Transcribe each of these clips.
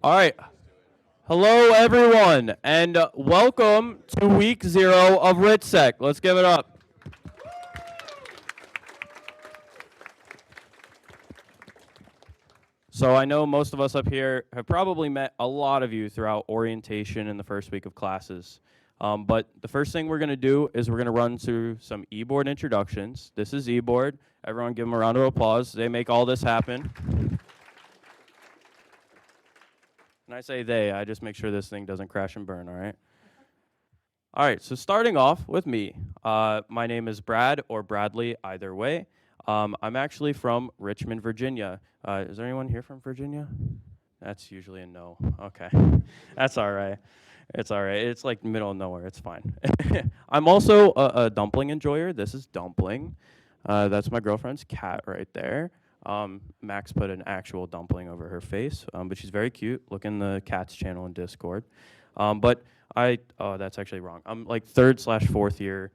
All right. Hello, everyone, and welcome to week 0 of RITSEC. Let's give it up. So I know most of us up here have probably met a lot of you throughout orientation in the first week of classes. But the first thing we're going to do is we're going to run through some Eboard introductions. This is Eboard. Everyone give them a round of applause. They make all this happen. When I say they, I just make sure this thing doesn't crash and burn, all right? All right, so starting off with me. My name is Brad or Bradley, either way. I'm actually from Richmond, Virginia. Is there anyone here from Virginia? That's usually a no. Okay, that's all right. It's all right. It's like middle of nowhere. It's fine. I'm also a dumpling enjoyer. This is Dumpling. That's my girlfriend's cat right there. Max put an actual dumpling over her face, but she's very cute. Look in the cat's channel in Discord. But that's actually wrong. I'm like third/4th year.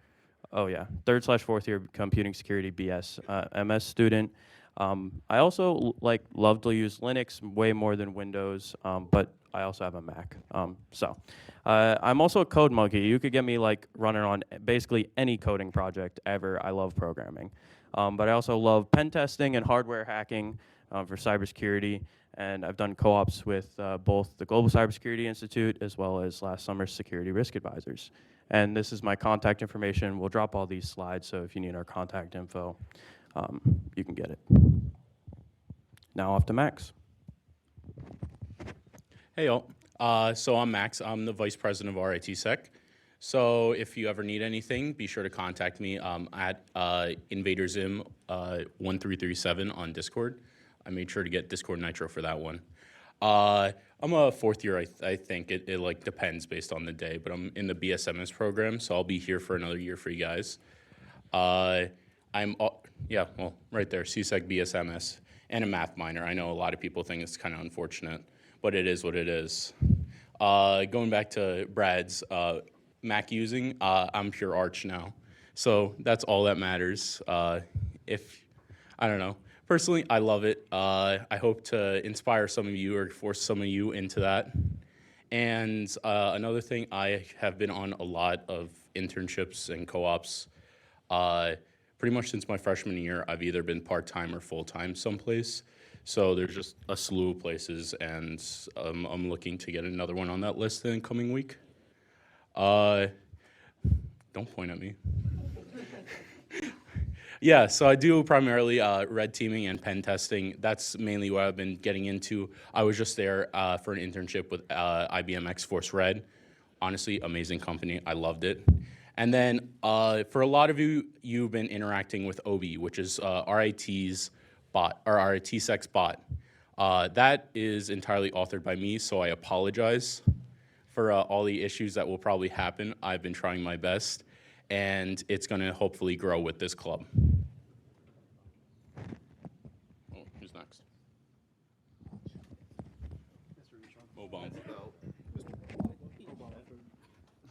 Oh yeah, third/4th year computing security BS MS student. I also love to use Linux way more than Windows, but I also have a Mac. I'm also a code monkey. You could get me running on basically any coding project ever. I love programming, but I also love pen testing and hardware hacking for cybersecurity. And I've done co-ops with both the Global Cybersecurity Institute as well as last summer's Security Risk Advisors. And this is my contact information. We'll drop all these slides, so if you need our contact info, you can get it. Now off to Max. Hey y'all, so I'm Max. I'm the Vice President of RITSEC. So if you ever need anything, be sure to contact me at InvaderZim1337 on Discord. I made sure to get Discord Nitro for that one. I'm a 4th year, I think. It depends based on the day, but I'm in the BSMS program, so I'll be here for another year for you guys. Right there, CSEC BSMS, and a math minor. I know a lot of people think it's kind of unfortunate, but it is what it is. Going back to Brad's Mac using, I'm pure Arch now, so that's all that matters. I don't know. Personally, I love it. I hope to inspire some of you or force some of you into that. And another thing, I have been on a lot of internships and co-ops. Pretty much since my freshman year, I've either been part-time or full-time someplace. So there's just a slew of places, and I'm looking to get another one on that list in the coming week. Don't point at me. Yeah, so I do primarily red teaming and pen testing. That's mainly what I've been getting into. I was just there for an internship with IBM X-Force Red. Honestly, amazing company. I loved it. And then for a lot of you, you've been interacting with OB, which is RIT's bot, or RITSEC's bot. That is entirely authored by me, so I apologize for all the issues that will probably happen. I've been trying my best, and it's going to hopefully grow with this club. Oh, who's next?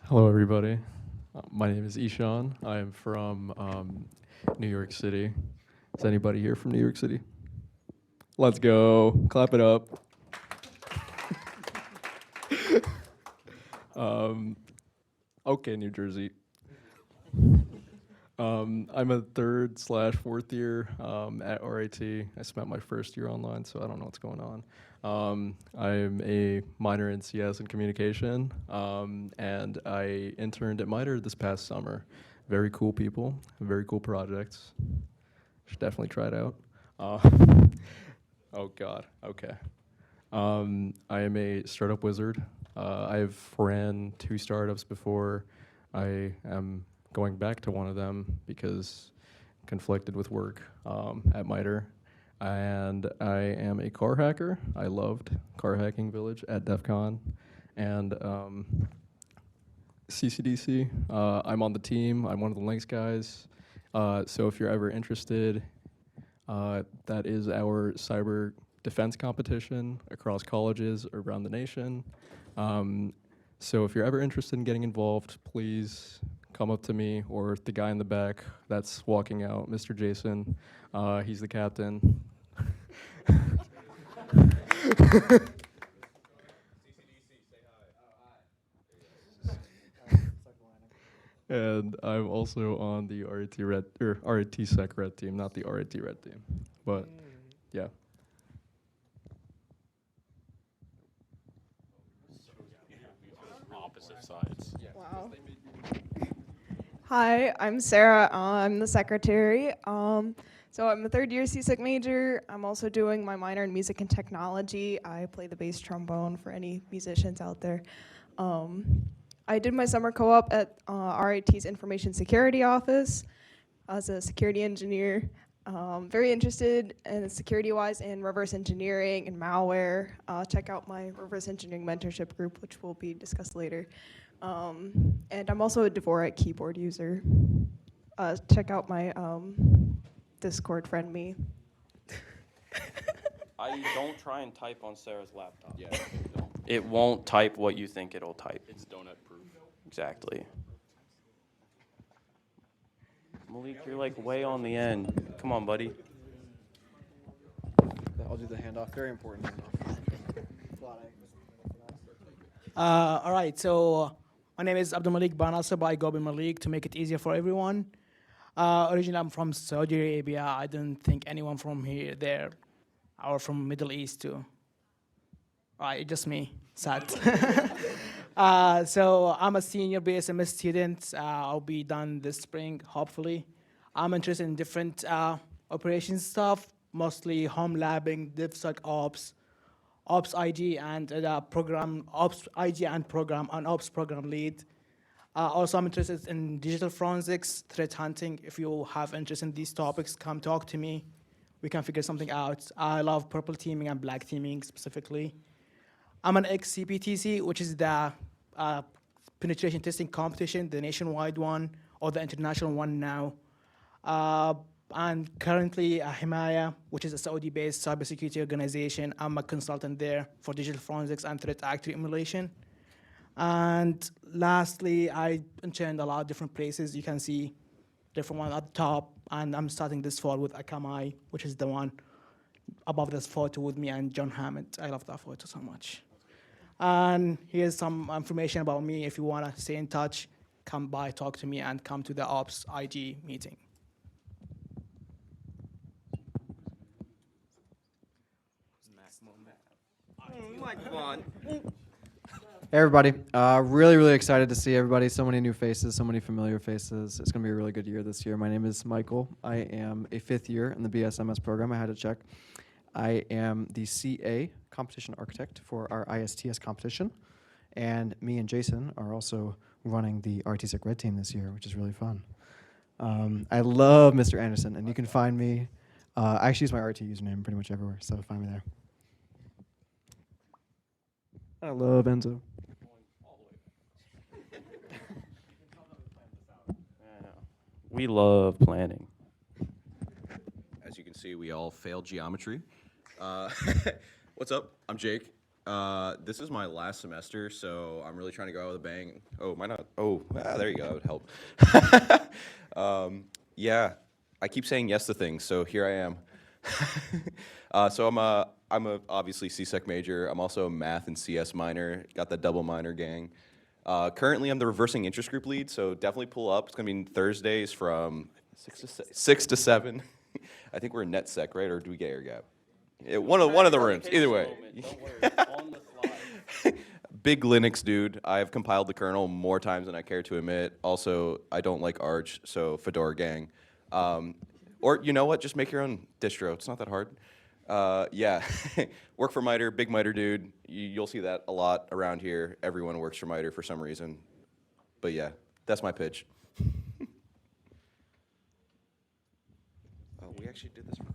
Hello, everybody. My name is Ishan. I am from New York City. Is anybody here from New York City? Let's go. Clap it up. Okay, New Jersey. I'm a 3rd/4th year at RIT. I spent my first year online, so I don't know what's going on. I'm a minor in CS and communication, and I interned at MITRE this past summer. Very cool people, very cool projects. Should definitely try it out. Oh God, okay. I am a startup wizard. I've ran 2 startups before. I am going back to one of them because conflicted with work at MITRE. And I am a car hacker. I loved Car Hacking Village at DEF CON. And CCDC, I'm on the team. I'm one of the links guys. So if you're ever interested, that is our cyber defense competition across colleges around the nation. So if you're ever interested in getting involved, please come up to me or the guy in the back that's walking out, Mr. Jason. He's the captain. And I'm also on the RITSEC red team, not the RIT red team. But yeah. Opposite sides. Wow. Hi, I'm Sarah. I'm the secretary. So I'm a third-year CSEC major. I'm also doing my minor in music and technology. I play the bass trombone for any musicians out there. I did my summer co-op at RIT's Information Security Office as a security engineer. Very interested in security-wise in reverse engineering and malware. Check out my reverse engineering mentorship group, which will be discussed later. And I'm also a Dvorak keyboard user. Check out my Discord, friend me. Don't try and type on Sarah's laptop. Yeah. It won't type what you think it'll type. It's donut proof. Exactly. Malik, you're like way on the end. Come on, buddy. I'll do the handoff. Very important handoff. All right, so my name is Abdul Malik Banasa, but I go by Malik to make it easier for everyone. Originally, I'm from Saudi Arabia. I don't think anyone from here, there, or from Middle East too. All right, just me, sad. So I'm a senior BSMS student. I'll be done this spring, hopefully. I'm interested in different operations stuff, mostly home labbing, DevSecOps, Ops IG, and program Ops IG and program and Ops program lead. Also, I'm interested in digital forensics, threat hunting. If you have interest in these topics, come talk to me. We can figure something out. I love purple teaming and black teaming specifically. I'm an ex-CPTC, which is the penetration testing competition, the nationwide one, or the international one now. And currently Himaya, which is a Saudi-based cybersecurity organization. I'm a consultant there for digital forensics and threat actor emulation. And lastly, I interned a lot of different places. You can see different one at the top. And I'm starting this fall with Akamai, which is the one above this photo with me and John Hammond. I love that photo so much. And here's some information about me. If you want to stay in touch, come by, talk to me, and come to the Ops IG meeting. Hey everybody, really excited to see everybody. So many new faces, so many familiar faces. It's going to be a really good year this year. My name is Michael. I am a 5th year in the BSMS program. I had to check. I am the CA competition architect for our ISTS competition. And me and Jason are also running the RTSEC Red Team this year, which is really fun. I love Mr. Anderson, and you can find me. I actually use my RT username pretty much everywhere, so find me there. I love Enzo. We love planning. As you can see, we all failed geometry. What's up? I'm Jake. This is my last semester, so I'm really trying to go out with a bang. Oh, might not. Oh, there you go. That would help. Yeah, I keep saying yes to things, so here I am. So I'm a obviously CSEC major. I'm also a math and CS minor. Got that double minor gang. Currently, I'm the reversing interest group lead, so definitely pull up. It's gonna be Thursdays from 6 to 7. I think we're in NetSec, right? Or do we get air gap? Yeah, one of the rooms. Either way. On the fly. Big Linux dude. I've compiled the kernel more times than I care to admit. Also, I don't like Arch, so Fedora gang. Or you know what? Just make your own distro. It's not that hard. Yeah, work for MITRE, big MITRE dude. You'll see that a lot around here. Everyone works for MITRE for some reason. But yeah, that's my pitch. Oh, we actually did this for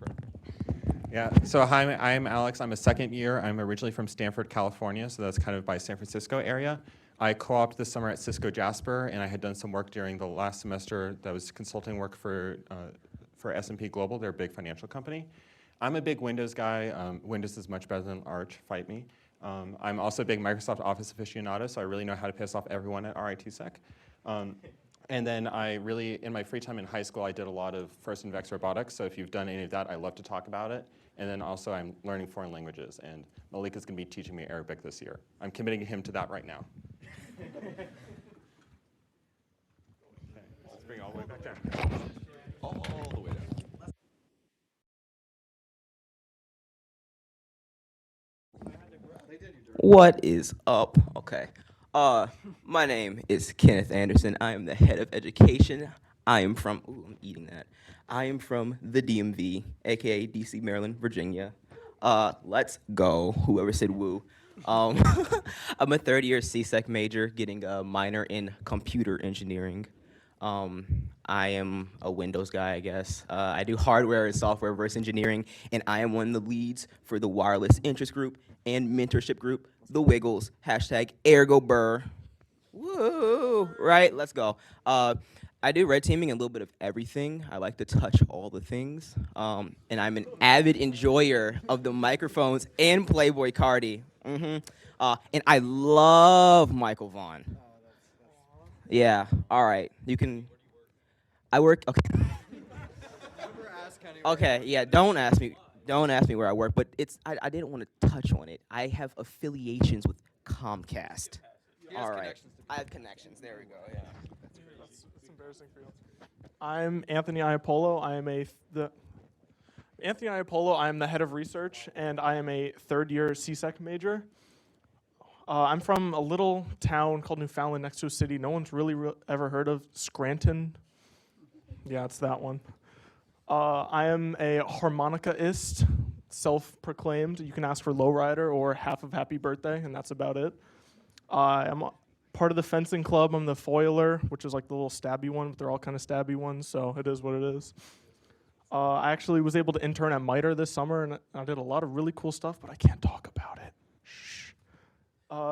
Yeah, so hi, I'm Alex. I'm a 2nd year. I'm originally from Stanford, California, so that's kind of by San Francisco area. I co-opted this summer at Cisco Jasper, and I had done some work during the last semester that was consulting work for S&P Global. They're a big financial company. I'm a big Windows guy. Windows is much better than Arch, fight me. I'm also a big Microsoft Office aficionado, so I really know how to piss off everyone at RITSEC. And then in my free time in high school, I did a lot of FIRST and VEX robotics, so if you've done any of that, I love to talk about it. And then also I'm learning foreign languages, and Malik is gonna be teaching me Arabic this year. I'm committing him to that right now. Bring it all the way back down. All the way down. What is up? Okay. My name is Kenneth Anderson. I am the head of education. I am from, I'm eating that. I am from the DMV, aka DC, Maryland, Virginia. Let's go. Whoever said woo. I'm a third-year CSEC major, getting a minor in computer engineering. I am a Windows guy, I guess. I do hardware and software reverse engineering, and I am one of the leads for the wireless interest group and mentorship group, the Wiggles, hashtag Ergo Burr. Woo! Right, let's go. I do red teaming and a little bit of everything. I like to touch all the things. And I'm an avid enjoyer of the microphones and Playboy Cardi. And I love Michael Vaughn. Yeah, all right. You can, I work, okay. Okay, yeah, don't ask me where I work, but I didn't want to touch on it. I have affiliations with Comcast. All right. I have connections, there we go, yeah. That's embarrassing for you. I'm Anthony Iapolo. I am the head of research, and I am a third-year CSEC major. I'm from a little town called Newfoundland next to a city no one's really ever heard of, Scranton. Yeah, it's that one. I am a harmonicaist, self-proclaimed. You can ask for lowrider or half of happy birthday, and that's about it. I'm part of the fencing club. I'm the foiler, which is like the little stabby one, but they're all kind of stabby ones, so it is what it is. I actually was able to intern at MITRE this summer, and I did a lot of really cool stuff, but I can't talk about it. Shh.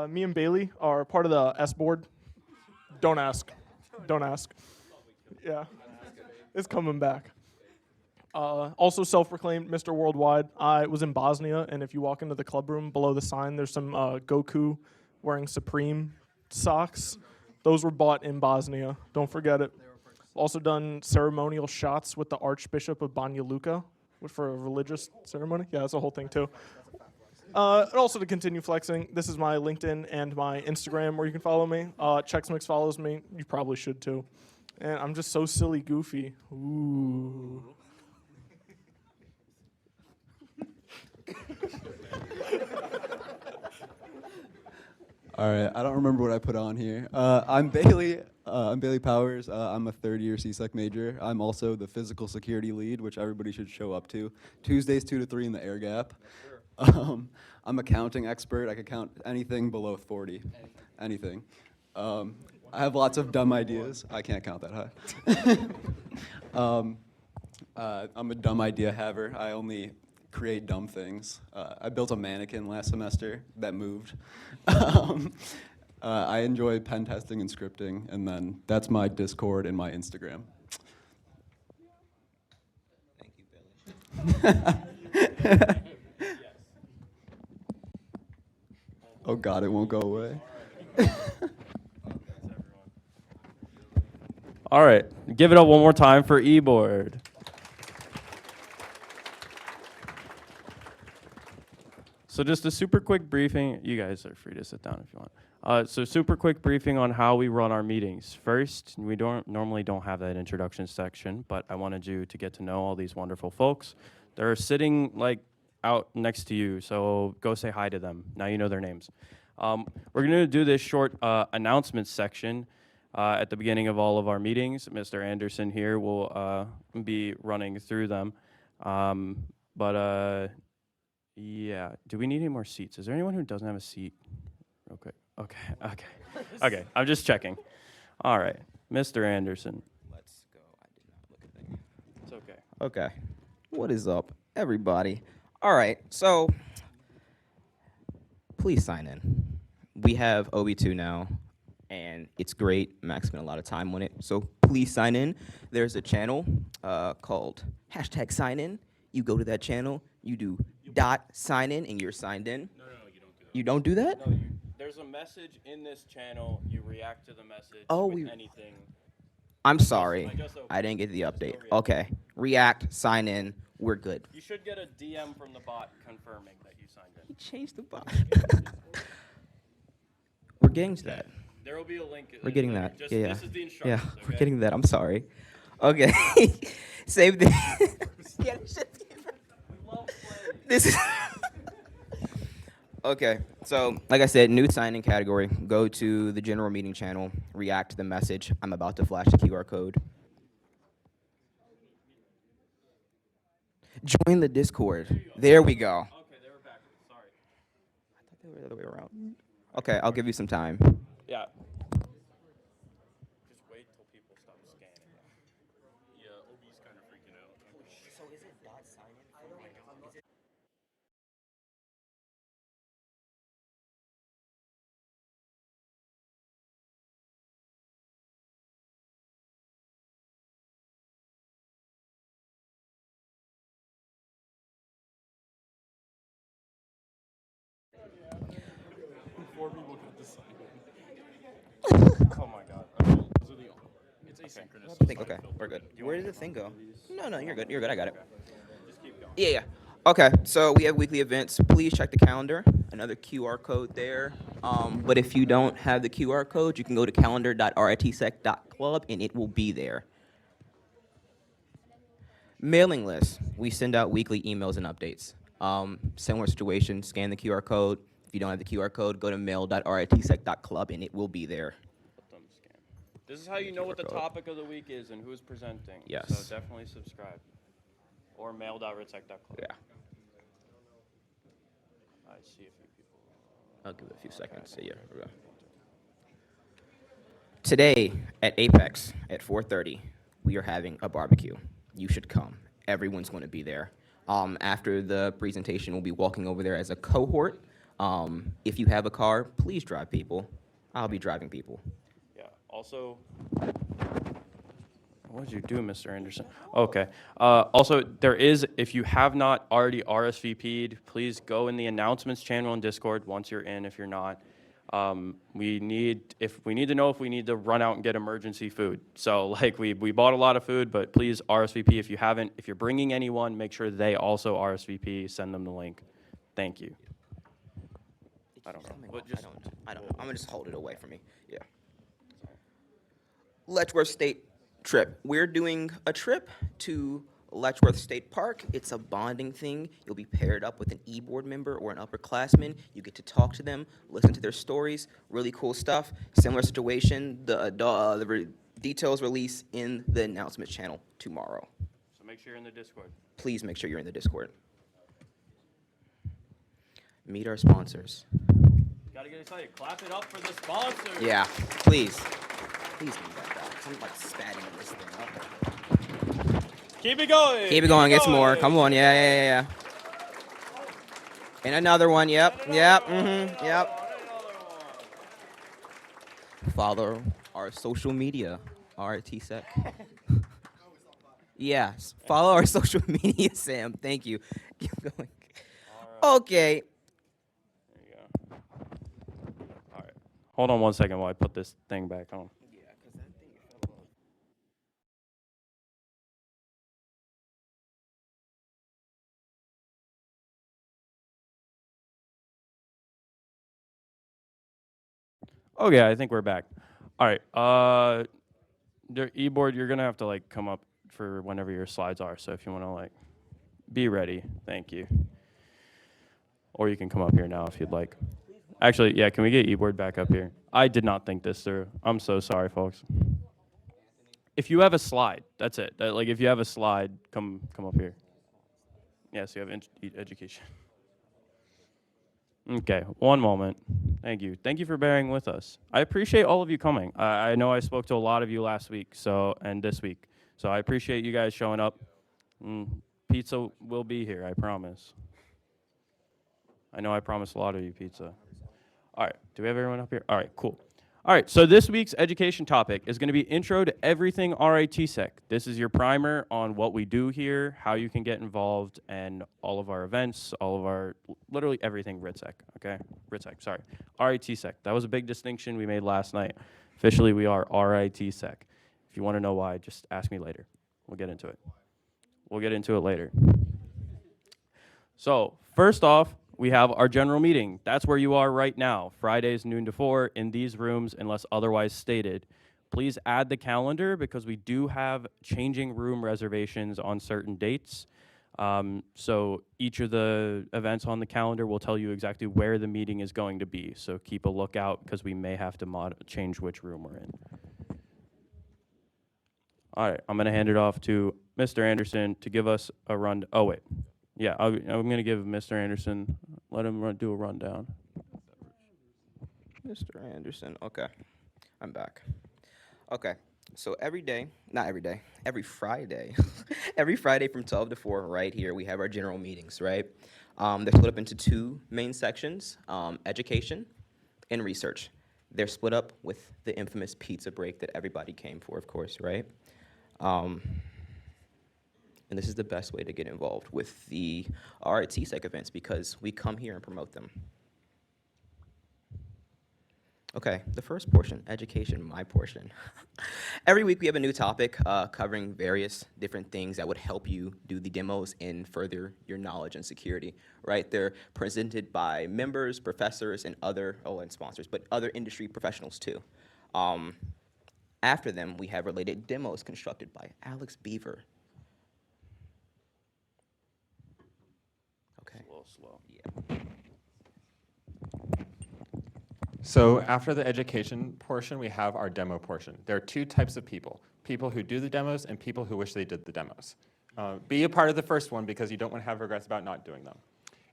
Me and Bailey are part of the Eboard. Don't ask. Don't ask. Yeah. It's coming back. Also self-proclaimed Mr. Worldwide. I was in Bosnia, and if you walk into the club room below the sign, there's some Goku wearing Supreme socks. Those were bought in Bosnia. Don't forget it. Also done ceremonial shots with the Archbishop of Banja Luka for a religious ceremony. Yeah, that's a whole thing too. And also to continue flexing, this is my LinkedIn and my Instagram where you can follow me. Checksmix follows me. You probably should too. And I'm just so silly goofy. Ooh. All right, I don't remember what I put on here. I'm Bailey. I'm Bailey Powers. I'm a third-year CSEC major. I'm also the physical security lead, which everybody should show up to. Tuesdays 2 to 3 in the air gap. I'm a counting expert. I could count anything below 40. Anything. I have lots of dumb ideas. I can't count that high. I'm a dumb idea haver. I only create dumb things. I built a mannequin last semester that moved. I enjoy pen testing and scripting, and then that's my Discord and my Instagram. Thank you, Billy. Oh God, it won't go away. All right, give it up one more time for Eboard. So just a super quick briefing. You guys are free to sit down if you want. So super quick briefing on how we run our meetings. First, we normally don't have that introduction section, but I wanted you to get to know all these wonderful folks. They're sitting like out next to you, so go say hi to them. Now you know their names. We're going to do this short announcement section at the beginning of all of our meetings. Mr. Anderson here will be running through them. Yeah, do we need any more seats? Is there anyone who doesn't have a seat? Okay. I'm just checking. All right, Mr. Anderson. Let's go. I did not look at that. It's okay. Okay. What is up, everybody? All right, so please sign in. We have OB2 now, and it's great. Max spent a lot of time on it, so please sign in. There's a channel called #signin. You go to that channel, you do .signin, and you're signed in. No, you don't do that. You don't do that? No, there's a message in this channel. You react to the message with anything. I'm sorry. I guess so. I didn't get the update. Still react. Okay. React, sign in, we're good. You should get a DM from the bot confirming that you signed in. He changed the bot. We're getting to that. There will be a link. We're getting that. Just, Yeah, This is the yeah. instructions. Yeah, we're okay? getting that. I'm sorry. Okay. Save the. This is. Okay, so like I said, new sign-in category. Go to the general meeting channel, react to the message. I'm about to flash the QR code. Join the Discord. There we go. Okay, they were backwards. Sorry. I thought they were the other way around. Okay, I'll give you some time. Yeah. Just wait till people stop scanning. Yeah, OB's kind of freaking out. So is it .sign-in? Before we look at the sign. Oh my God. Okay. Those are the it's asynchronous. Okay, we're good. Where did the thing go? No, you're good. You're good. I got it. Just keep going. Yeah. Okay, so we have weekly events. Please check the calendar. Another QR code there. But if you don't have the QR code, you can go to calendar.ritsec.club and it will be there. Mailing list. We send out weekly emails and updates. Similar situation, scan the QR code. If you don't have the QR code, go to mail.ritsec.club and it will be there. Let them scan. This is how you know what the code. topic of the week is and who's presenting. Yes. So definitely subscribe. Or mail.ritsec.club. Yeah, I see a few people. I'll give it a few seconds. So yeah, here we go. Today at Apex at 4:30, we are having a barbecue. You should come. Everyone's going to be there. After the presentation, we'll be walking over there as a cohort. If you have a car, please drive people. I'll be driving people. Yeah. Also, what did you do, Mr. Anderson? Okay. Also, there is, if you have not already RSVP'd, please go in the announcements channel in Discord once you're in. If you're not, we need to know if we need to run out and get emergency food. So like we bought a lot of food, but please RSVP if you haven't. If you're bringing anyone, make sure they also RSVP. Send them the link. Thank you. I don't know. But just, I don't know. I'm gonna just hold it away from me. Yeah. Letchworth State trip. We're doing a trip to Letchworth State Park. It's a bonding thing. You'll be paired up with an Eboard member or an upperclassman. You get to talk to them, listen to their stories. Really cool stuff. Similar situation. The details release in the announcements channel tomorrow. so make sure you're in the Discord. Please make sure you're in the Discord. Meet our sponsors. Gotta get excited. Clap it up for the sponsors. Yeah, please. Please give me that back. I'm like spatting on this thing. Okay. Keep it going. Keep it going. Get some more. Come on. Yeah. And another one. Yep. Follow our social media. RTSEC. Yes. Follow our social media, Sam. Thank you. Keep going. Okay. There you go. All right. Hold on one second while I put this thing back on. Okay, I think we're back. All right. Eboard, you're gonna have to like come up for whenever your slides are. So if you want to like be ready, thank you. Or you can come up here now if you'd like. Actually, yeah, can we get Eboard back up here? I did not think this through. I'm so sorry, folks. If you have a slide, that's it. Like if you have a slide, come up here. Yes, you have education. Okay, one moment. Thank you. Thank you for bearing with us. I appreciate all of you coming. I know I spoke to a lot of you last week, and this week. So I appreciate you guys showing up. Pizza will be here, I promise. I know I promised a lot of you pizza. All right, do we have everyone up here? All right, cool. All right, so this week's education topic is going to be Intro to Everything RITSEC. This is your primer on what we do here, how you can get involved, and all of our events, all of our, literally everything RITSEC, okay? RITSEC, sorry. RITSEC, that was a big distinction we made last night. Officially, we are RITSEC. If you want to know why, just ask me later. We'll get into it. We'll get into it later. So, first off, we have our general meeting. That's where you are right now, Fridays noon to 4 in these rooms unless otherwise stated. Please add the calendar because we do have changing room reservations on certain dates. So each of the events on the calendar will tell you exactly where the meeting is going to be. So keep a lookout because we may have to change which room we're in. All right, I'm going to hand it off to Mr. Anderson to give us a run. Oh, wait. Yeah, I'm going to give Mr. Anderson, let him do a rundown. Mr. Anderson, okay. I'm back. Okay, so every Friday, every Friday from 12 to 4 right here, we have our general meetings, right? They're split up into two main sections, education and research. They're split up with the infamous pizza break that everybody came for, of course, right? And this is the best way to get involved with the RITSEC events because we come here and promote them. Okay, the first portion, education, my portion. Every week we have a new topic covering various different things that would help you do the demos and further your knowledge and security, right? They're presented by members, professors, and and sponsors, but other industry professionals too. After them, we have related demos constructed by Alex Beaver. Okay. A little slow. Yeah. So after the education portion, we have our demo portion. There are two types of people who do the demos and people who wish they did the demos. Be a part of the first one because you don't want to have regrets about not doing them.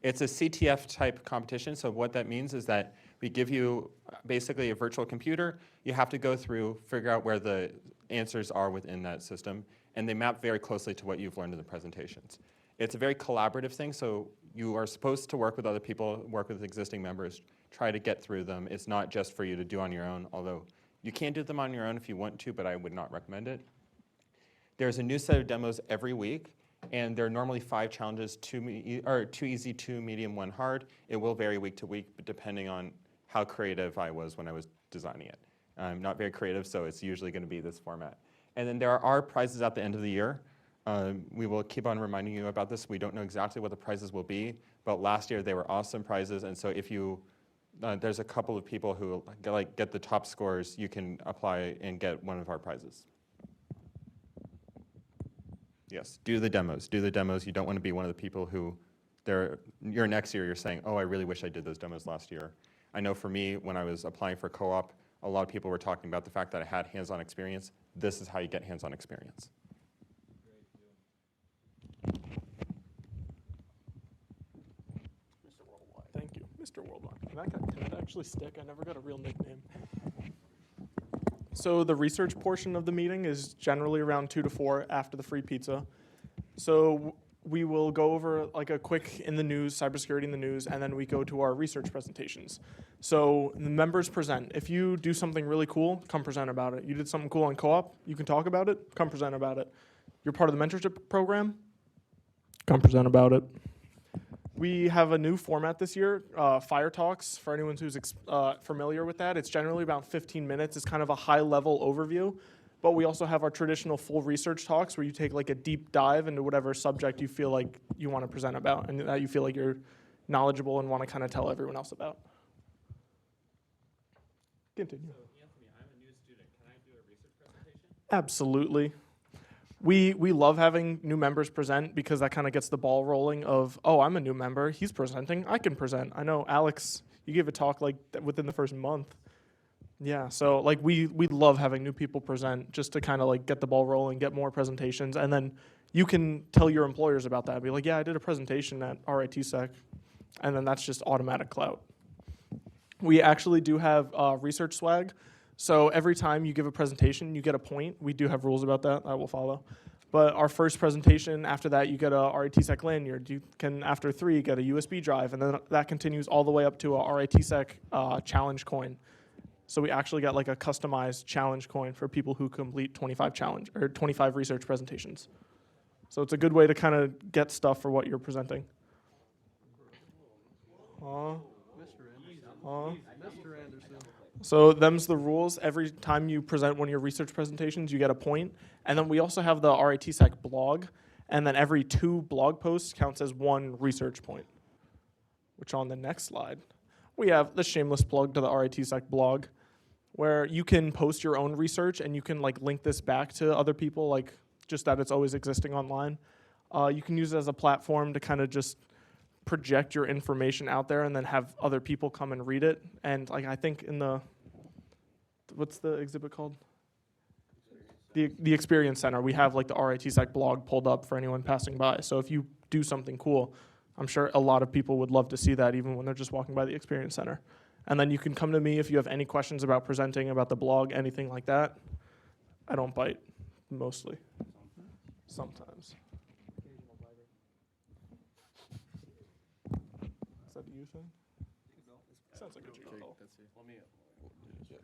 It's a CTF type competition, so what that means is that we give you basically a virtual computer. You have to go through, figure out where the answers are within that system, and they map very closely to what you've learned in the presentations. It's a very collaborative thing, so you are supposed to work with other people, work with existing members, try to get through them. It's not just for you to do on your own, although you can do them on your own if you want to, but I would not recommend it. There's a new set of demos every week, and there are normally 5 challenges, 2 easy, 2 medium, 1 hard. It will vary week to week, but depending on how creative I was when I was designing it. I'm not very creative, so it's usually going to be this format. And then there are prizes at the end of the year. We will keep on reminding you about this. We don't know exactly what the prizes will be, but last year they were awesome prizes, and so if you, there's a couple of people who get the top scores, you can apply and get one of our prizes. Yes, do the demos. Do the demos. You don't want to be one of the people who, you're next year, you're saying, oh, I really wish I did those demos last year. I know for me, when I was applying for co-op, a lot of people were talking about the fact that I had hands-on experience. This is how you get hands-on experience. Mr. Worldwide. Thank you, Mr. Worldwide. Can that actually stick? I never got a real nickname. So the research portion of the meeting is generally around 2 to 4 after the free pizza. So we will go over like a quick in the news, cybersecurity in the news, and then we go to our research presentations. So the members present. If you do something really cool, come present about it. You did something cool on co-op, you can talk about it, come present about it. You're part of the mentorship program, come present about it. We have a new format this year, Fire Talks, for anyone who's familiar with that. It's generally about 15 minutes. It's kind of a high-level overview. But we also have our traditional full research talks where you take like a deep dive into whatever subject you feel like you want to present about and that you feel like you're knowledgeable and want to kind of tell everyone else about. Continue. So Anthony, I'm a new student. Can I do a research presentation? Absolutely. We love having new members present because that kind of gets the ball rolling of, oh, I'm a new member. He's presenting. I can present. I know, Alex, you gave a talk like within the first month. Yeah, so like we love having new people present just to kind of like get the ball rolling, get more presentations, and then you can tell your employers about that. Be like, yeah, I did a presentation at RITSEC, and then that's just automatic clout. We actually do have research swag. So every time you give a presentation, you get a point. We do have rules about that. I will follow. But our first presentation, after that, you get a RITSEC lanyard. You can, after 3, get a USB drive, and then that continues all the way up to a RITSEC challenge coin. So we actually got like a customized challenge coin for people who complete 25 research presentations. So it's a good way to kind of get stuff for what you're presenting. Mr. Anderson. So them's the rules. Every time you present one of your research presentations, you get a point. And then we also have the RITSEC blog. And then every 2 blog posts counts as 1 research point. which on the next slide, we have the shameless plug to the RITSEC blog, where you can post your own research and you can like link this back to other people, like just that it's always existing online. You can use it as a platform to kind of just project your information out there and then have other people come and read it. And like I think in the, what's the exhibit called? The Experience Center, we have like the RITSEC blog pulled up for anyone passing by. So if you do something cool, I'm sure a lot of people would love to see that even when they're just walking by the Experience Center. And then you can come to me if you have any questions about presenting, about the blog, anything like that. I don't bite, mostly. Sometimes. Is that a you thing? Sounds like a Jake call.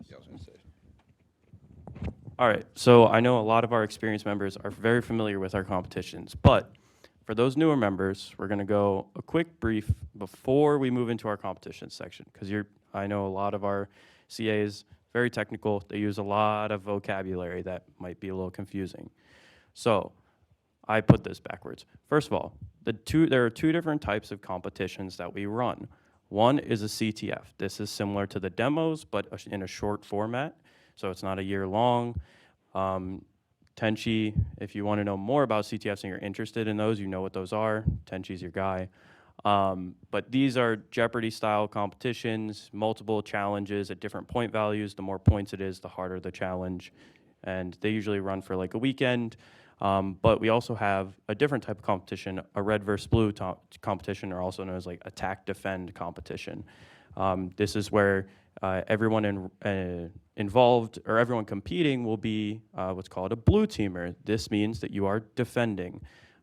Yeah, I was gonna say. All right, so I know a lot of our experienced members are very familiar with our competitions, but for those newer members, we're gonna go a quick brief before we move into our competition section, because I know a lot of our CAs, very technical, they use a lot of vocabulary that might be a little confusing. So I put this backwards. First of all, there are two different types of competitions that we run. One is a CTF. This is similar to the demos, but in a short format. So it's not a year long. Tenchi, if you want to know more about CTFs and you're interested in those, you know what those are. Tenchi's your guy. But these are Jeopardy-style competitions, multiple challenges at different point values. The more points it is, the harder the challenge. And they usually run for like a weekend. But we also have a different type of competition, a red versus blue competition, or also known as like attack-defend competition. This is where everyone involved or everyone competing will be what's called a blue teamer. This means that you are defending.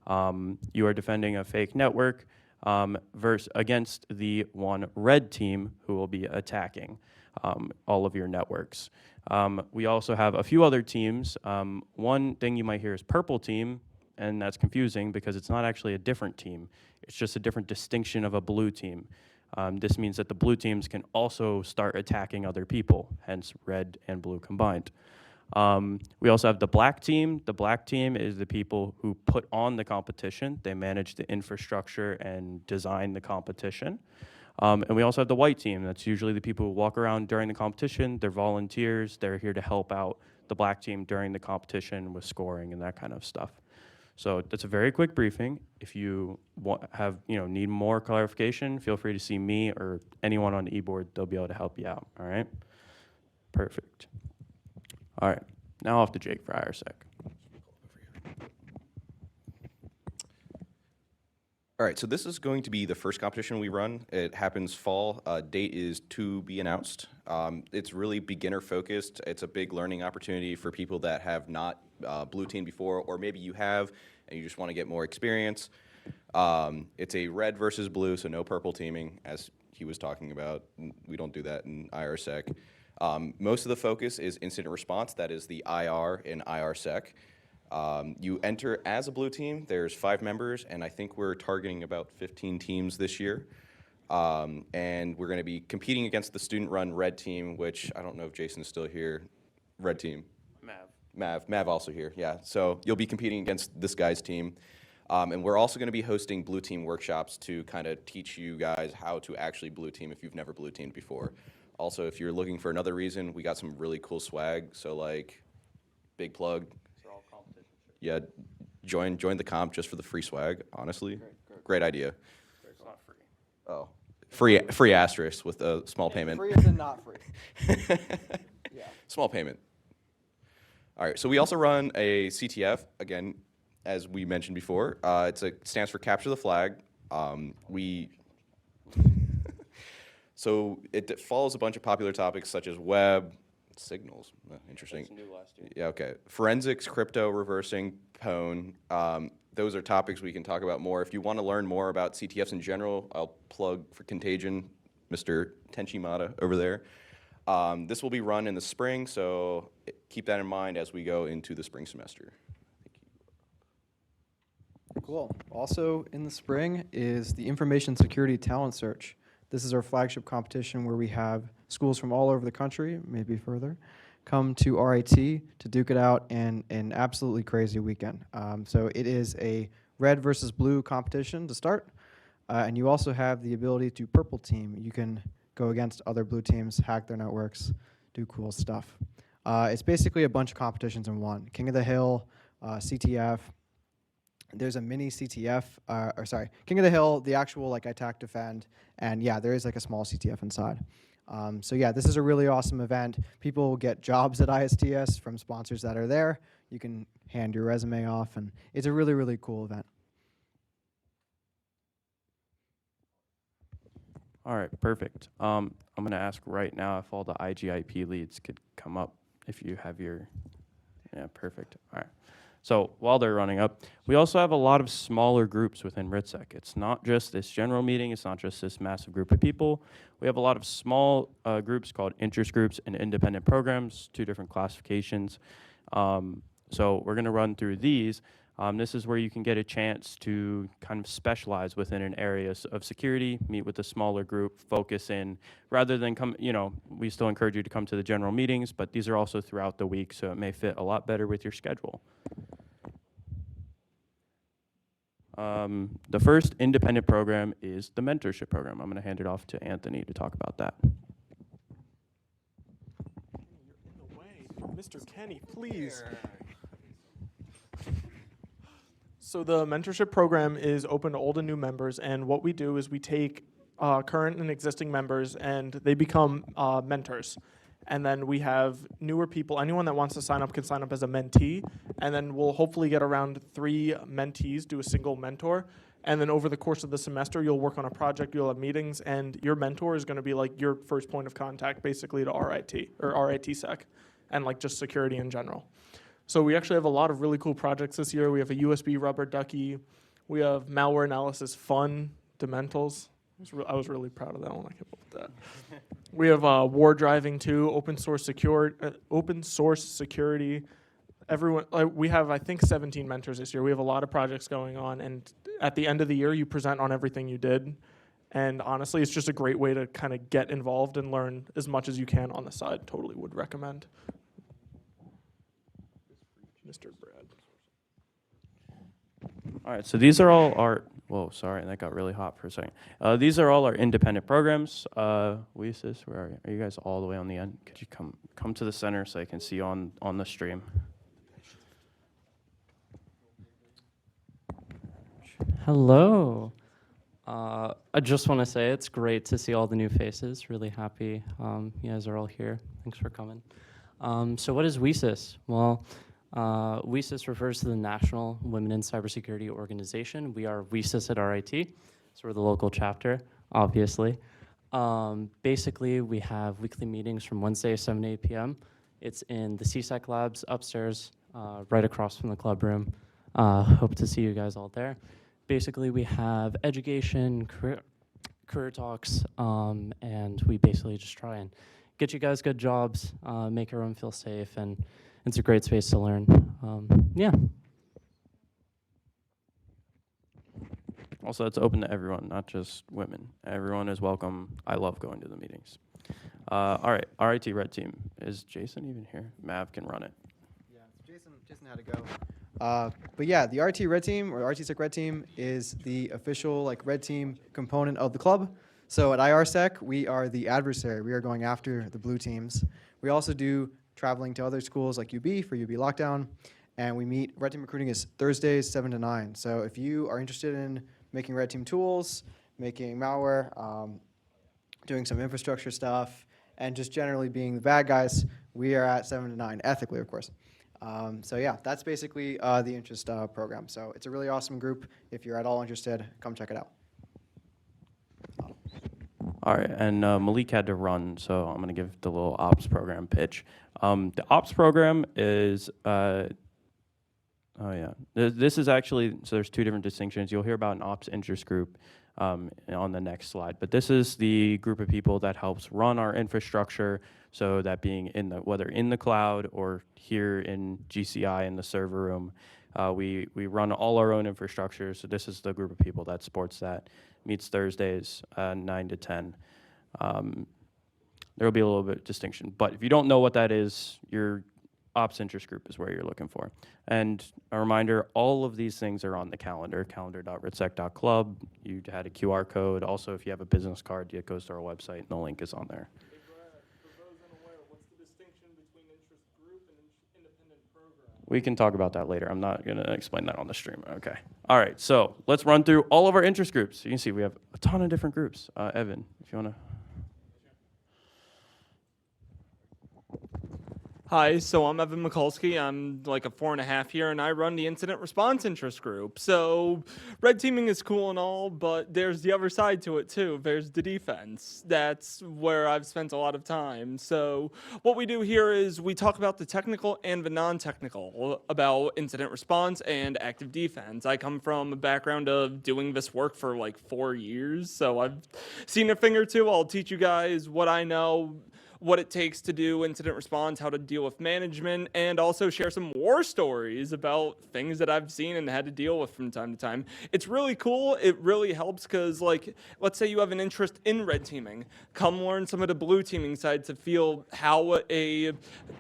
You are defending a fake network against the one red team who will be attacking all of your networks. We also have a few other teams. One thing you might hear is purple team, and that's confusing because it's not actually a different team. It's just a different distinction of a blue team. This means that the blue teams can also start attacking other people, hence red and blue combined. We also have the black team. The black team is the people who put on the competition. They manage the infrastructure and design the competition. And we also have the white team. That's usually the people who walk around during the competition. They're volunteers. They're here to help out the black team during the competition with scoring and that kind of stuff. So that's a very quick briefing. If you need more clarification, feel free to see me or anyone on Eboard. They'll be able to help you out. All right. Perfect. All right. Now off to Jake for IRSEC. All right, so this is going to be the first competition we run. It happens fall. Date is to be announced. It's really beginner focused. It's a big learning opportunity for people that have not blue teamed before, or maybe you have and you just want to get more experience. It's a red versus blue, so no purple teaming, as he was talking about. We don't do that in IRSEC. Most of the focus is incident response. That is the IR in IRSEC. You enter as a blue team. There's 5 members, and I think we're targeting about 15 teams this year. And we're going to be competing against the student-run red team, which I don't know if Jason's still here. Red team. Mav also here, yeah. So you'll be competing against this guy's team. And we're also going to be hosting blue team workshops to kind of teach you guys how to actually blue team if you've never blue teamed before. Also, if you're looking for another reason, we got some really cool swag. So like, big plug. Yeah, join the comp just for the free swag, honestly. Great idea. It's not free. Oh, free asterisk with a small payment. Free as in not free. Yeah. Small payment. All right, so we also run a CTF, again, as we mentioned before. It stands for Capture the Flag. So it follows a bunch of popular topics such as web, signals, interesting. That's new last year. Yeah, okay. Forensics, crypto, reversing, pwn. Those are topics we can talk about more. If you want to learn more about CTFs in general, I'll plug for Contagion, Mr. Tenchi Mata over there. This will be run in the spring, so keep that in mind as we go into the spring semester. Cool. Also in the spring is the Information Security Talent Search. This is our flagship competition where we have schools from all over the country, maybe further, come to RIT to duke it out in an absolutely crazy weekend. So it is a red versus blue competition to start. And you also have the ability to purple team. You can go against other blue teams, hack their networks, do cool stuff. It's basically a bunch of competitions in one. King of the Hill, CTF. There's a mini CTF, King of the Hill, the actual like attack defend, and yeah, there is like a small CTF inside. So yeah, this is a really awesome event. People get jobs at ISTS from sponsors that are there. You can hand your resume off, and it's a really, really cool event. All right, perfect. I'm going to ask right now if all the IGIP leads could come up if you have your, yeah, perfect. All right. So while they're running up, we also have a lot of smaller groups within RITSEC. It's not just this general meeting. It's not just this massive group of people. We have a lot of small groups called interest groups and independent programs, 2 different classifications. So we're going to run through these. This is where you can get a chance to kind of specialize within an area of security, meet with a smaller group, focus in, rather than we still encourage you to come to the general meetings, but these are also throughout the week, so it may fit a lot better with your schedule. The first independent program is the Mentorship Program. I'm going to hand it off to Anthony to talk about that. You're in the way. Mr. Kenny, please. So the mentorship program is open to old and new members, and what we do is we take current and existing members and they become mentors. And then we have newer people. Anyone that wants to sign up can sign up as a mentee, and then we'll hopefully get around 3 mentees, do a single mentor. And then over the course of the semester, you'll work on a project, you'll have meetings, and your mentor is going to be like your first point of contact basically to RIT or RITSEC and like just security in general. So we actually have a lot of really cool projects this year. We have a USB rubber ducky. We have malware analysis fun, Dementals. I was really proud of that one. I came up with that. We have war driving too, open source security. Everyone, we have, I think, 17 mentors this year. We have a lot of projects going on, and at the end of the year, you present on everything you did. And honestly, it's just a great way to kind of get involved and learn as much as you can on the side. Totally would recommend. Mr. Brad. All right, so these are all our, whoa, sorry, that got really hot for a second. These are all our independent programs. Weesis, where are you? Are you guys all the way on the end? Could you come to the center so I can see you on the stream? Hello. I just want to say it's great to see all the new faces. Really happy you guys are all here. Thanks for coming. So what is WESIS? Well, WESIS refers to the National Women in Cybersecurity Organization. We are WESIS at RIT, so we're the local chapter, obviously. Basically, we have weekly meetings from Wednesday, 7 to 8 p.m. It's in the CSEC labs upstairs, right across from the club room. Hope to see you guys all there. Basically, we have education, career talks, and we basically just try and get you guys good jobs, make everyone feel safe, and it's a great space to learn. Yeah. Also, it's open to everyone, not just women. Everyone is welcome. I love going to the meetings. All right, RIT Red Team. Is Jason even here? Mav can run it. Yeah, Jason had to go. But yeah, the RT Red Team, or RTSEC Red Team, is the official Red Team component of the club. So at IRSEC, we are the adversary. We are going after the blue teams. We also do traveling to other schools like UB for UB Lockdown, and we meet. Red Team recruiting is Thursdays, 7 to 9. So if you are interested in making Red Team tools, making malware, doing some infrastructure stuff, and just generally being the bad guys, we are at 7 to 9, ethically, of course. So yeah, that's basically the interest program. So it's a really awesome group. If you're at all interested, come check it out. All right, and Malik had to run, so I'm going to give the little ops program pitch. The ops program is, this is actually, so there's 2 different distinctions. You'll hear about an ops interest group on the next slide, but this is the group of people that helps run our infrastructure, so that being in the, whether in the cloud or here in GCI in the server room, we run all our own infrastructure, so this is the group of people that supports that. Meets Thursdays, 9 to 10. There will be a little bit of distinction, but if you don't know what that is, you're ops interest group is where you're looking for. And a reminder, all of these things are on the calendar, calendar.ritsec.club. You had a QR code. Also, if you have a business card, it goes to our website, and the link is on there. We can talk about that later. I'm not going to explain that on the stream. Okay. All right. So let's run through all of our interest groups. You can see we have a ton of different groups. Evan, if you want to. Hi, so I'm Evan Mikulski. I'm like a 4.5 year, and I run the incident response interest group. So red teaming is cool and all, but there's the other side to it too. There's the defense. That's where I've spent a lot of time. So what we do here is we talk about the technical and the non-technical about incident response and active defense. I come from a background of doing this work for like 4 years, so I've seen a thing or two. I'll teach you guys what I know, what it takes to do incident response, how to deal with management, and also share some war stories about things that I've seen and had to deal with from time to time. It's really cool. It really helps because, like, let's say you have an interest in red teaming. Come learn some of the blue teaming side to feel how a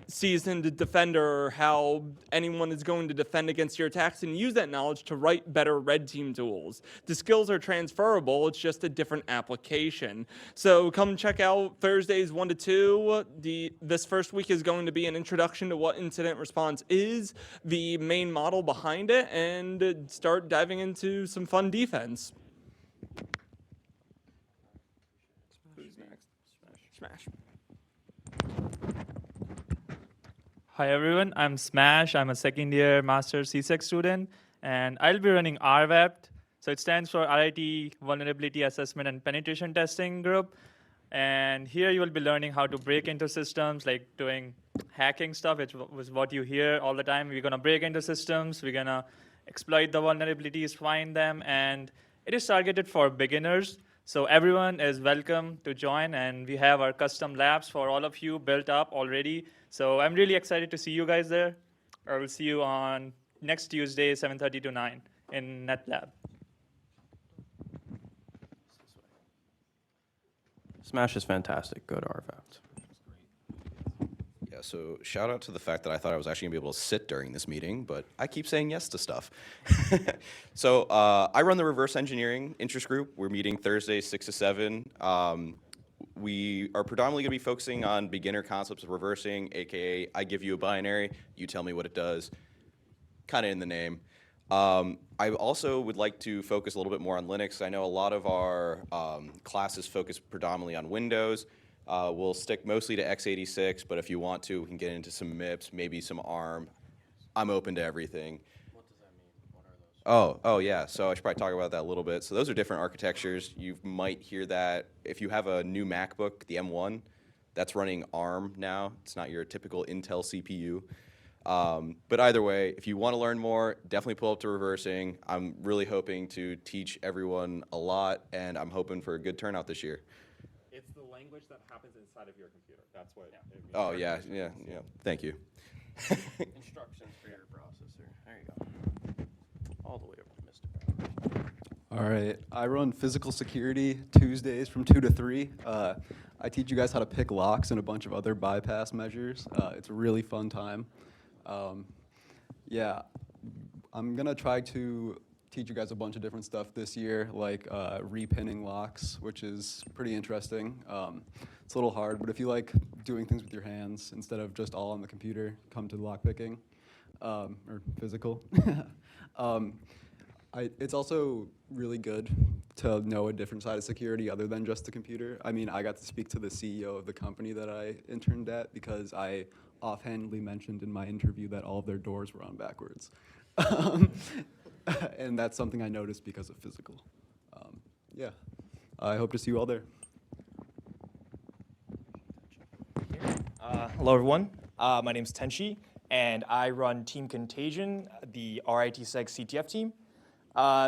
seasoned defender or how anyone is going to defend against your attacks, and use that knowledge to write better red team tools. The skills are transferable. It's just a different application. So come check out Thursdays 1 to 2. This first week is going to be an introduction to what incident response is, the main model behind it, and start diving into some fun defense. Who's next? Smash. Hi everyone, I'm Smash. I'm a second year master CSEC student, and I'll be running RWAP. So it stands for RIT Vulnerability Assessment and Penetration Testing Group. And here you will be learning how to break into systems, like doing hacking stuff, which was what you hear all the time. We're going to break into systems. We're going to exploit the vulnerabilities, find them, and it is targeted for beginners. So everyone is welcome to join, and we have our custom labs for all of you built up already. So I'm really excited to see you guys there. I will see you on next Tuesday, 7:30 to 9 in NetLab. Smash is fantastic. Go to RFAPs. Yeah, so shout out to the fact that I thought I was actually going to be able to sit during this meeting, but I keep saying yes to stuff. So I run the reverse engineering interest group. We're meeting Thursdays 6 to 7. We are predominantly going to be focusing on beginner concepts of reversing, aka I give you a binary, you tell me what it does, kind of in the name. I also would like to focus a little bit more on Linux. I know a lot of our classes focus predominantly on Windows. We'll stick mostly to x86, but if you want to, we can get into some MIPS, maybe some ARM. I'm open to everything. What does that mean? What are those? Oh yeah, so I should probably talk about that a little bit. So those are different architectures. You might hear that if you have a new MacBook, the M1, that's running ARM now. It's not your typical Intel CPU. But either way, if you want to learn more, definitely pull up to reversing. I'm really hoping to teach everyone a lot, and I'm hoping for a good turnout this year. It's the language that happens inside of your computer. That's what. Oh yeah. Thank you. Instructions for your processor. There you go. All the way over to Mr. All right, I run physical security Tuesdays from 2 to 3. I teach you guys how to pick locks and a bunch of other bypass measures. It's a really fun time. Yeah, I'm gonna try to teach you guys a bunch of different stuff this year, like repinning locks, which is pretty interesting. It's a little hard, but if you like doing things with your hands instead of just all on the computer, come to lockpicking, or physical. It's also really good to know a different side of security other than just the computer. I mean, I got to speak to the CEO of the company that I interned at because I offhandedly mentioned in my interview that all of their doors were on backwards. And that's something I noticed because of physical. Yeah, I hope to see you all there. Hello, everyone. My name is Tenshi, and I run Team Contagion, the RITSEC CTF team.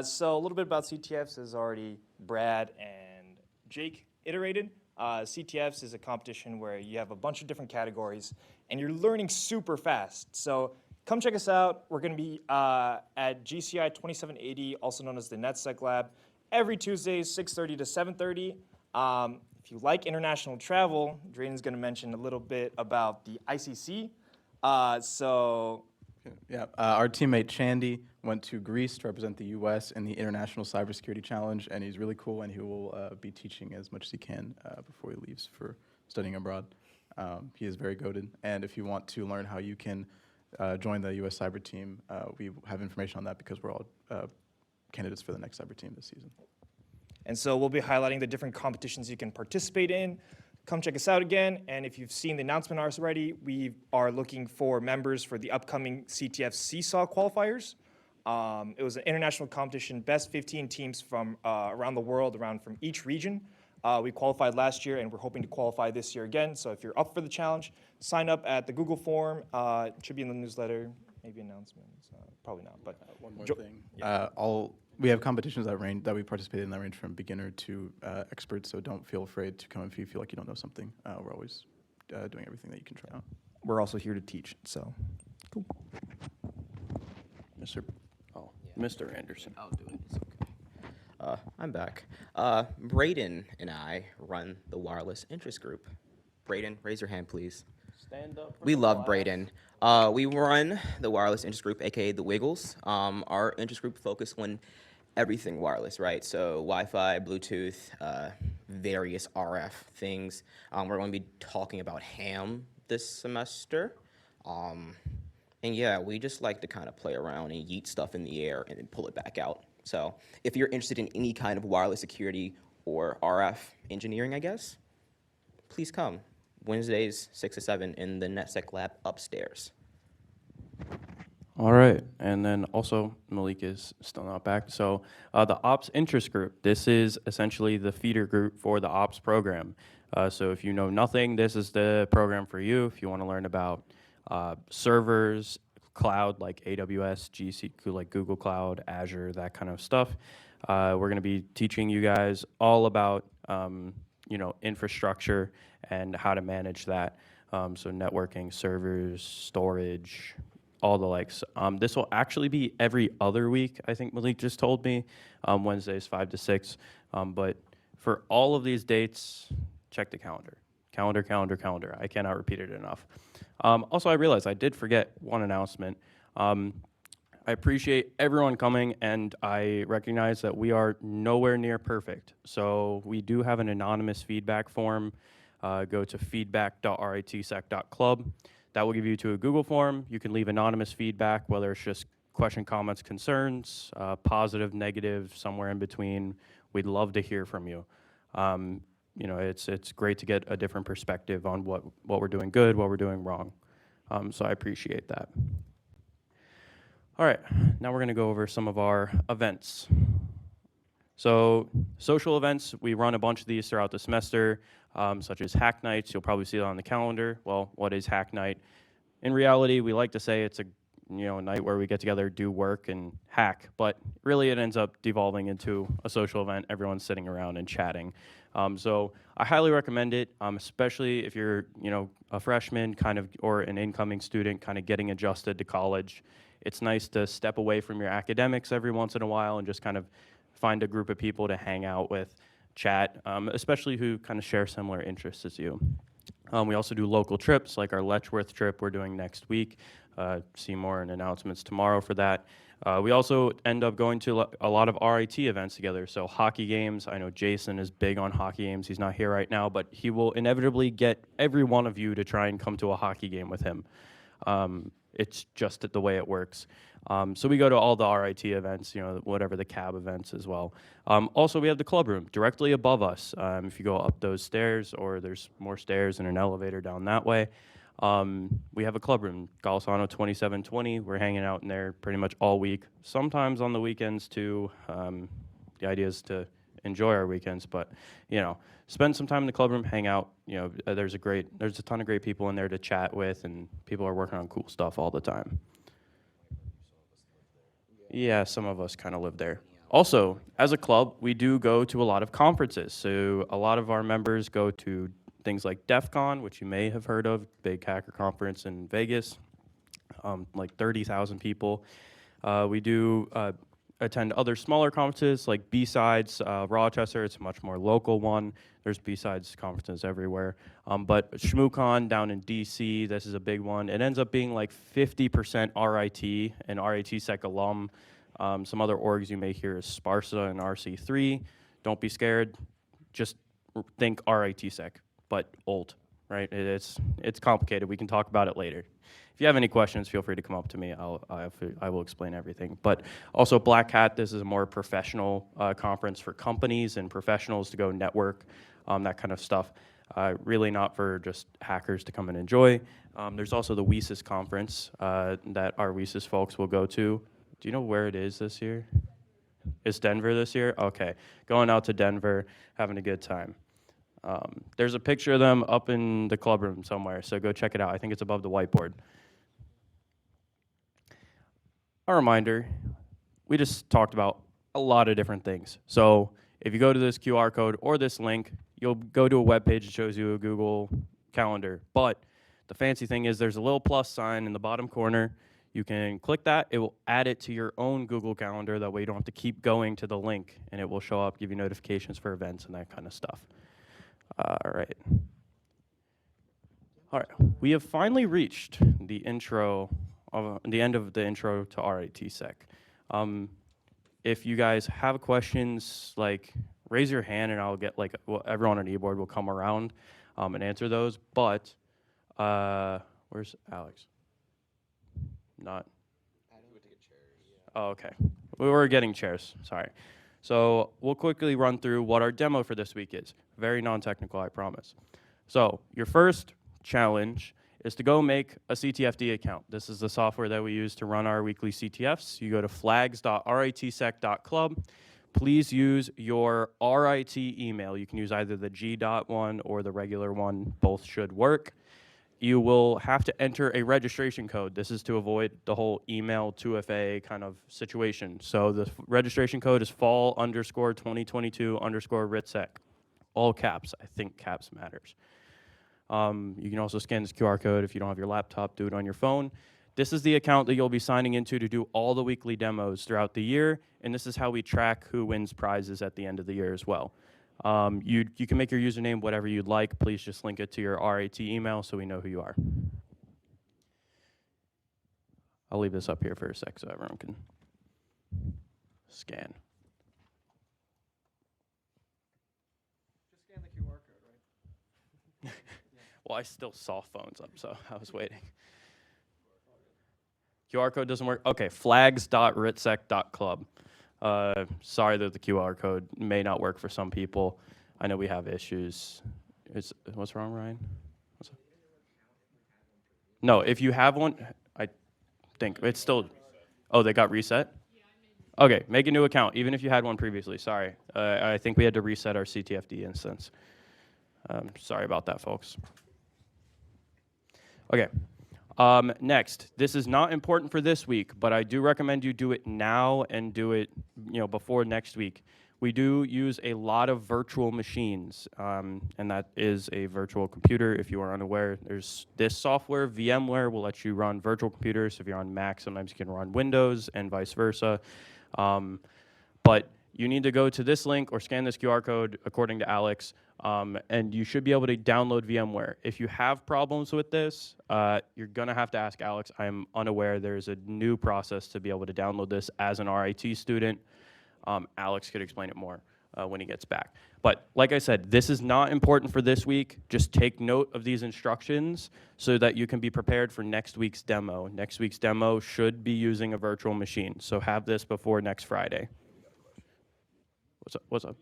So a little bit about CTFs is already Brad and Jake iterated. CTFs is a competition where you have a bunch of different categories, and you're learning super fast. So come check us out. We're going to be at GCI 2780, also known as the NetSec Lab, every Tuesday, 6:30 to 7:30. If you like international travel, Drayden's going to mention a little bit about the ICC. Yeah, our teammate Chandy went to Greece to represent the U.S. in the International Cybersecurity Challenge, and he's really cool, and he will be teaching as much as he can before he leaves for studying abroad. He is very goated, and if you want to learn how you can join the U.S. cyber team, we have information on that because we're all candidates for the next cyber team this season. And so we'll be highlighting the different competitions you can participate in. Come check us out again. And if you've seen the announcement already, we are looking for members for the upcoming CTF Seesaw qualifiers. It was an international competition, best 15 teams from around the world, from each region. We qualified last year, and we're hoping to qualify this year again. So if you're up for the challenge, sign up at the Google form. It should be in the newsletter, maybe announcements. Probably not, but one more thing. We have competitions that we participate in that range from beginner to expert, so don't feel afraid to come if you feel like you don't know something. We're always doing everything that you can try out. We're also here to teach, so cool. Mr. Anderson. I'll do it. It's okay. I'm back. Braden and I run the wireless interest group. Braden, raise your hand, please. Stand up. We love Braden. We run the wireless interest group, aka the Wiggles. Our interest group focus on everything wireless, right? So Wi-Fi, Bluetooth, various RF things. We're going to be talking about ham this semester. And yeah, we just like to kind of play around and yeet stuff in the air and then pull it back out. So if you're interested in any kind of wireless security or RF engineering, I guess, please come. Wednesdays, 6 to 7 in the NetSec lab upstairs. All right, and then also Malik is still not back. So the Ops Interest Group, this is essentially the feeder group for the Ops program. So if you know nothing, this is the program for you. If you want to learn about servers, cloud like AWS, GC, like Google Cloud, Azure, that kind of stuff, we're going to be teaching you guys all about infrastructure and how to manage that. So networking, servers, storage, all the likes. This will actually be every other week, I think Malik just told me, Wednesdays 5 to 6. But for all of these dates, check the calendar. Calendar. I cannot repeat it enough. Also, I realized I did forget one announcement. I appreciate everyone coming, and I recognize that we are nowhere near perfect. So we do have an anonymous feedback form. Go to feedback.ritsec.club. That will give you to a Google form. You can leave anonymous feedback, whether it's just question, comments, concerns, positive, negative, somewhere in between. We'd love to hear from you. It's great to get a different perspective on what we're doing good, what we're doing wrong. So I appreciate that. All right, now we're going to go over some of our events. So social events, we run a bunch of these throughout the semester, such as hack nights. You'll probably see it on the calendar. Well, what is hack night? In reality, we like to say it's a night where we get together, do work, and hack. But really, it ends up devolving into a social event. Everyone's sitting around and chatting. So I highly recommend it, especially if you're a freshman or an incoming student kind of getting adjusted to college. It's nice to step away from your academics every once in a while and just kind of find a group of people to hang out with, chat, especially who kind of share similar interests as you. We also do local trips, like our Letchworth trip we're doing next week. See more and announcements tomorrow for that. We also end up going to a lot of RIT events together. So hockey games, I know Jason is big on hockey games. He's not here right now, but he will inevitably get every one of you to try and come to a hockey game with him. It's just the way it works. So we go to all the RIT events, whatever the cab events as well. Also, we have the club room directly above us. If you go up those stairs, or there's more stairs and an elevator down that way, we have a club room, Golisano 2720. We're hanging out in there pretty much all week, sometimes on the weekends too. The idea is to enjoy our weekends, but spend some time in the club room, hang out. There's a ton of great people in there to chat with, and people are working on cool stuff all the time. Yeah, some of us kind of live there. Also, as a club, we do go to a lot of conferences. So a lot of our members go to things like DEF CON, which you may have heard of, big hacker conference in Vegas, like 30,000 people. We do attend other smaller conferences like B-Sides, Rochester, it's a much more local one. There's B-Sides conferences everywhere. But ShmooCon down in DC, this is a big one. It ends up being like 50% RIT and RITSec alum. Some other orgs you may hear is Sparsa and RC3. Don't be scared. Just think RITSec, but old, right? It's complicated. We can talk about it later. If you have any questions, feel free to come up to me. I will explain everything. But also Black Hat, this is a more professional conference for companies and professionals to go network, that kind of stuff. Really not for just hackers to come and enjoy. There's also the WESIS conference that our WESIS folks will go to. Do you know where it is this year? It's Denver this year? Okay. Going out to Denver, having a good time. There's a picture of them up in the club room somewhere, so go check it out. I think it's above the whiteboard. A reminder, we just talked about a lot of different things. So if you go to this QR code or this link, you'll go to a web page that shows you a Google Calendar. But the fancy thing is there's a little plus sign in the bottom corner. You can click that. It will add it to your own Google Calendar. That way you don't have to keep going to the link, and it will show up, give you notifications for events and that kind of stuff. All right. We have finally reached the end of the intro to RITSec. If you guys have questions, like raise your hand, and I'll get everyone on Eboard will come around and answer those. But where's Alex? Not. Oh, okay. We were getting chairs. Sorry. So we'll quickly run through what our demo for this week is. Very non-technical, I promise. So your first challenge is to go make a CTFD account. This is the software that we use to run our weekly CTFs. You go to flags.ritsec.club. Please use your RIT email. You can use either the G.one or the regular one. Both should work. You will have to enter a registration code. This is to avoid the whole email 2FA kind of situation. So the registration code is fall_2022_RITSEC. All caps. I think caps matters. You can also scan this QR code if you don't have your laptop, do it on your phone. This is the account that you'll be signing into to do all the weekly demos throughout the year, and this is how we track who wins prizes at the end of the year as well. You can make your username whatever you'd like. Please just link it to your RIT email so we know who you are. I'll leave this up here for a sec so everyone can scan. Just scan the QR code, right? Well, I still saw phones up, so I was waiting. QR code doesn't work? Okay, flags.ritsec.club. Sorry that the QR code may not work for some people. I know we have issues. What's wrong, Ryan? No, if you have one, I think it's still, oh, they got reset? Okay, make a new account, even if you had one previously. Sorry. I think we had to reset our CTFD instance. Sorry about that, folks. Okay. Next, this is not important for this week, but I do recommend you do it now and do it, before next week. We do use a lot of virtual machines, and that is a virtual computer. If you are unaware, there's this software, VMware, will let you run virtual computers. If you're on Mac, sometimes you can run Windows and vice versa. But you need to go to this link or scan this QR code, according to Alex, and you should be able to download VMware. If you have problems with this, you're going to have to ask Alex. I'm unaware. There's a new process to be able to download this as an RIT student. Alex could explain it more when he gets back. But like I said, this is not important for this week. Just take note of these instructions so that you can be prepared for next week's demo. Next week's demo should be using a virtual machine. So have this before next Friday. What's up?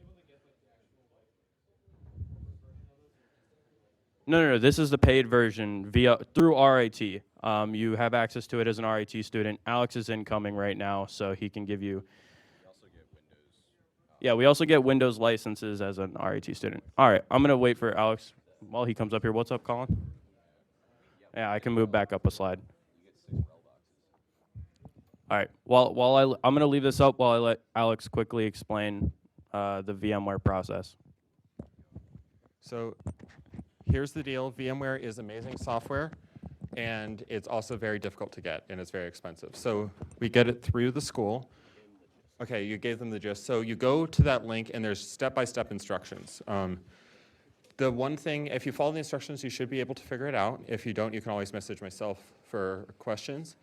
No. This is the paid version through RIT. You have access to it as an RIT student. Alex is incoming right now, so he can give you. Yeah, we also get Windows licenses as an RIT student. All right, I'm gonna wait for Alex while he comes up here. What's up, Colin? Yeah, I can move back up a slide. All right. I'm gonna leave this up while I let Alex quickly explain the VMware process. So here's the deal. VMware is amazing software, and it's also very difficult to get, and it's very expensive. So we get it through the school. Okay, you gave them the gist. So you go to that link and there's step-by-step instructions. The one thing, if you follow the instructions, you should be able to figure it out. If you don't, you can always message myself for questions.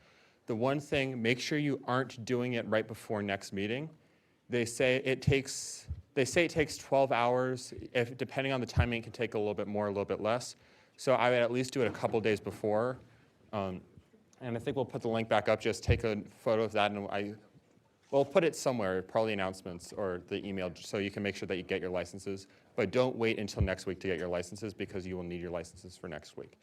The one thing, make sure you aren't doing it right before next meeting. They say it takes 12 hours. If, depending on the timing, it can take a little bit more, a little bit less. So I would at least do it a couple days before. And I think we'll put the link back up. Just take a photo of that, and we'll put it somewhere, probably announcements or the email, so you can make sure that you get your licenses. But don't wait until next week to get your licenses, because you will need your licenses for next week.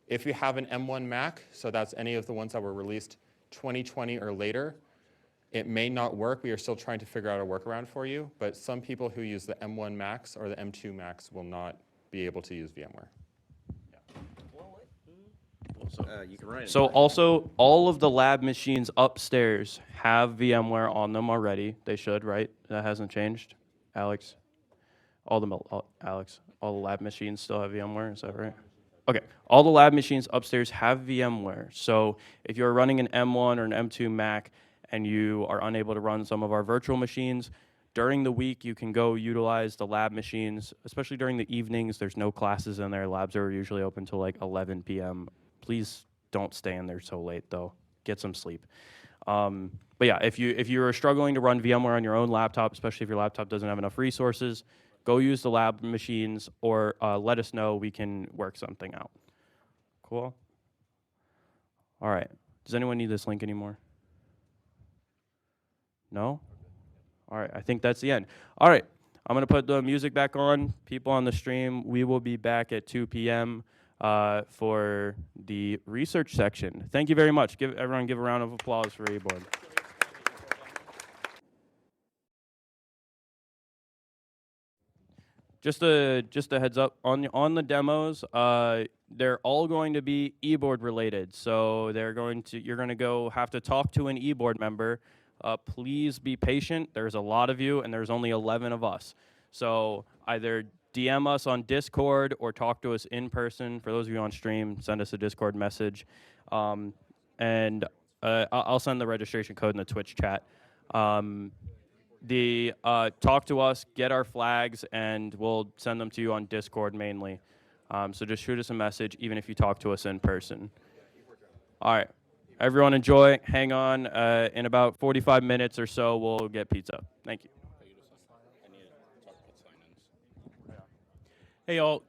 If you have an M1 Mac, so that's any of the ones that were released 2020 or later, it may not work. We are still trying to figure out a workaround for you, but some people who use the M1 Macs or the M2 Macs will not be able to use VMware. You can run it. So also, all of the lab machines upstairs have VMware on them already. They should, right? That hasn't changed, Alex? All the lab machines still have VMware, is that right? Okay, all the lab machines upstairs have VMware. So if you're running an M1 or an M2 Mac and you are unable to run some of our virtual machines, during the week you can go utilize the lab machines, especially during the evenings. There's no classes in there. Labs are usually open till like 11 p.m. Please don't stay in there so late though. Get some sleep. But yeah, if you're struggling to run VMware on your own laptop, especially if your laptop doesn't have enough resources, go use the lab machines, or let us know. We can work something out. Cool? All right. Does anyone need this link anymore? No? All right. I think that's the end. All right. I'm going to put the music back on. People on the stream, we will be back at 2 p.m. For the research section. Thank you very much. Everyone give a round of applause for Eboard. Just a heads up on the demos. They're all going to be Eboard related. So you're going to have to talk to an Eboard member. Please be patient. There's a lot of you, and there's only 11 of us. So either DM us on Discord or talk to us in person. For those of you on stream, send us a Discord message. I'll send the registration code in the Twitch chat. Talk to us, get our flags, and we'll send them to you on Discord mainly. So just shoot us a message, even if you talk to us in person. All right. Everyone enjoy. Hang on. In about 45 minutes or so, we'll get pizza. Thank you. Hey, y'all.